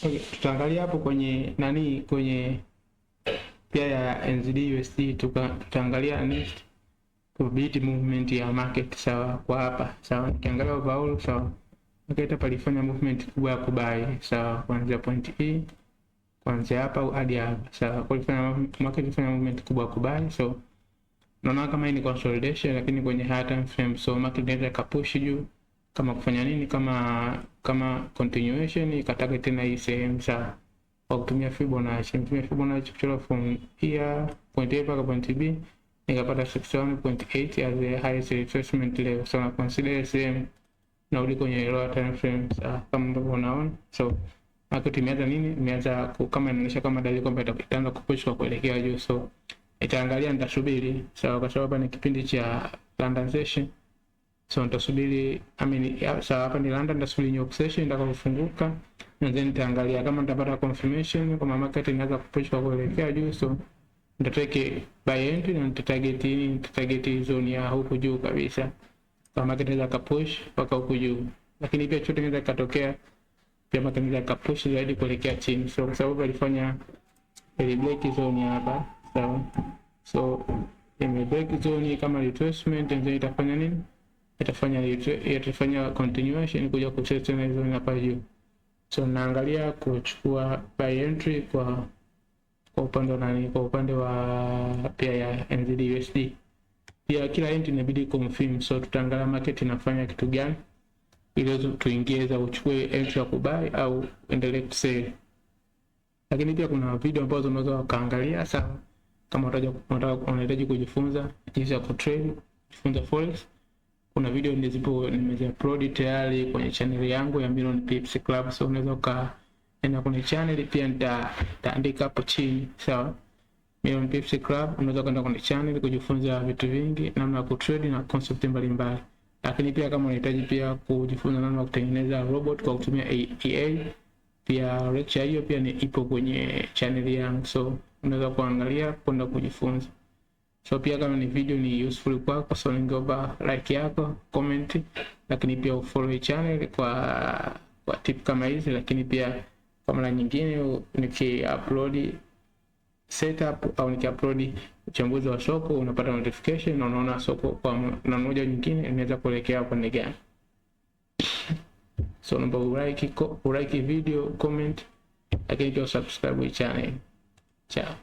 Okay, tutaangalia hapo kwenye nani, kwenye pia ya NZD USD tutaangalia next probability movement ya market. Sawa, kwa hapa sawa, nikiangalia overall sawa, market hapa ilifanya movement kubwa ya kubai sawa, kuanzia point E kuanzia hapa hadi hapa sawa, kwa ilifanya market ilifanya movement kubwa ya kubai. So naona kama hii ni consolidation, lakini kwenye higher time frame, so market inaweza kapush juu kama kufanya nini, kama continuation ikataka tena hii sehemu sawa, kwa kutumia Fibonacci kuchora from here point A mpaka point B, nikapata 61.8 as the highest retracement level. So na consider same na uli kwenye lower time frame kama ambavyo unaona. So market imeanza nini, imeanza kama inaonyesha kama dalili kwamba itaanza kupush kwa kuelekea juu. So itaangalia, nitasubiri sawa, kwa sababu hapa ni kipindi cha London session. So nitasubiri, sawa, hapa ni London, nitasubiri New York session itakapofunguka, na then nitaangalia kama nitapata confirmation kama market inaanza kupush kwa kuelekea juu. So nitatake buy entry na nitatarget zone ya huko juu kabisa, kama market inaweza kupush mpaka huko juu, lakini pia chote inaweza katokea pia market inaweza kupush zaidi kuelekea chini. So kwa sababu alifanya break zone hapa sawa, so break zone kama retracement, ndio itafanya nini, itafanya continuation kuja kutest na zone hapa juu. So naangalia kuchukua buy entry kwa upande wa nani, kwa upande wa pia ya NZD USD. Pia kila entry inabidi confirm, so tutaangalia market inafanya kitu gani ili tuingie za uchukue entry ya kubuy au endelee kusell. Lakini pia kuna video ambazo unaweza kaangalia sawa, kama unahitaji kujifunza jinsi ya kutrade, kujifunza forex. Kuna video nimeziupload tayari kwenye channel yangu ya Million Pips Club, so unaweza kaenda kwenye channel, pia nitaandika hapo chini sawa, Million Pips Club. Unaweza kwenda kwenye channel kujifunza vitu vingi, namna ya kutrade na concept mbalimbali. Lakini pia kama unahitaji pia kujifunza namna ya kutengeneza robot kwa kutumia AI, pia lecture hiyo pia ipo kwenye channel yangu, so unaweza kuangalia kwenda kujifunza. So pia kama ni video ni useful kwako, so ningeomba like yako, comment, lakini pia ufollow channel kwa tip kama hizi. Lakini pia kwa mara nyingine niki-upload setup au niki-upload uchambuzi wa soko, unapata notification na unaona soko kwa namna moja nyingine inaweza kuelekea upande gani. So naomba ulike video, comment, lakini pia subscribe channel. Ciao.